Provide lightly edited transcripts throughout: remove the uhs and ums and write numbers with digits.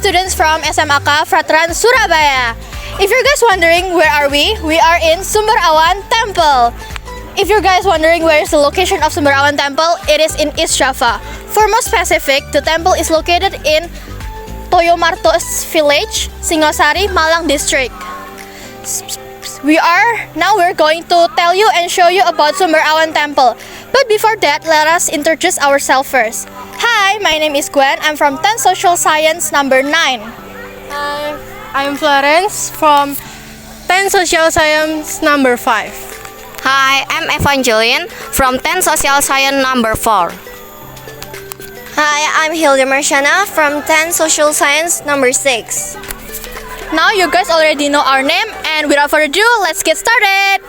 students from SMAK FRATERAN Surabaya. If you're guys wondering where are we are in Sumberawan Temple. If you're guys wondering where is the location of Sumberawan Temple, it is in East Java. For more specific, the temple is located in Toyomartos Village, Singosari, Malang District. We're going to tell you and show you about Sumberawan Temple. But before that, let us introduce ourselves first. Hi, my name is Gwen. I'm from 10 Social Science number 9. Hi, I'm Florence from 10 Social Science number 5. Hi, I'm Evangeline from 10 Social Science number 4. Hi, I'm Hilda Marsiana from 10 Social Science number 6. Now you guys already know our name, and without further ado, let's get started!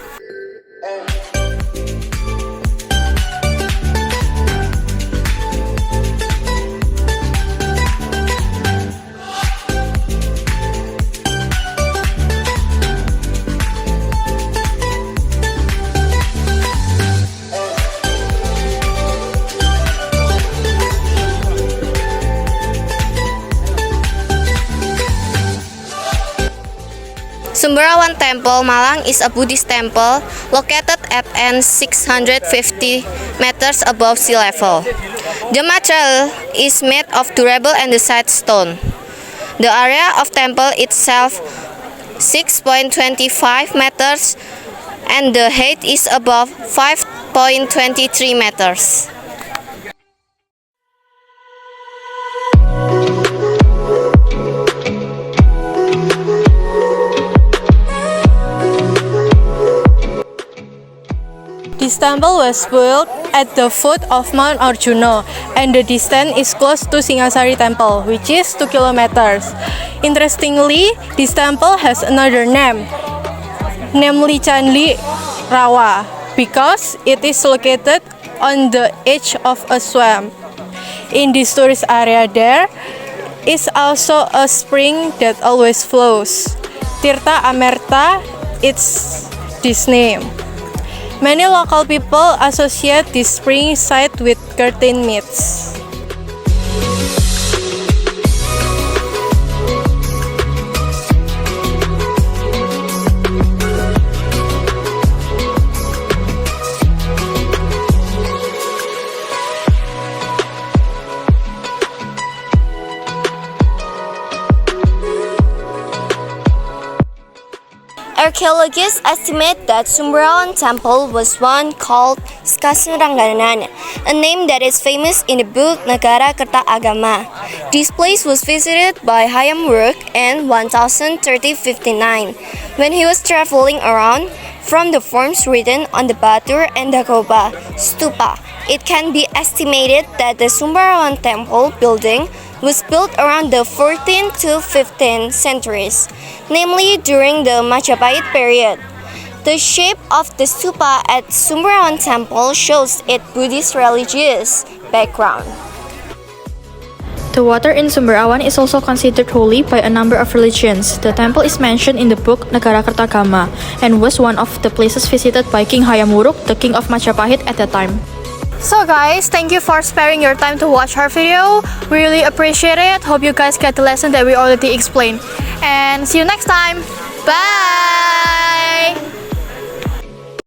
Sumberawan Temple, Malang is a Buddhist temple located at an 650 meters above sea level. The material is made of durable andesite stone. The area of temple itself 6.25 meters and the height is above 5.23 meters. This temple was built at the foot of Mount Arjuna, and the distance is close to Singasari Temple, which is 2 kilometers. Interestingly, this temple has another name, namely Candi Rawa, because it is located on the edge of a swamp. In this tourist area there is also a spring that always flows. Tirta Amerta, it's this name. Many local people associate this spring site with curtain myths. Archaeologists estimate that Sumberawan Temple was one called Skasurangganan, a name that is famous in the book Negara Kerta Agama. This place was visited by Hayam Wuruk in 1059 when he was traveling around. From the forms written on the Batur and Dagoba stupa, it can be estimated that the Sumberawan Temple building was built around the 14th to 15th centuries, namely during the Majapahit period. The shape of the stupa at Sumberawan Temple shows its Buddhist religious background. The water in Sumberawan is also considered holy by a number of religions. The temple is mentioned in the book Negara Kerta Agama and was one of the places visited by King Hayam Wuruk, the king of Majapahit at that time. So guys, thank you for sparing your time to watch our video. We really appreciate it. Hope you guys get the lesson that we already explained. And see you next time. Bye!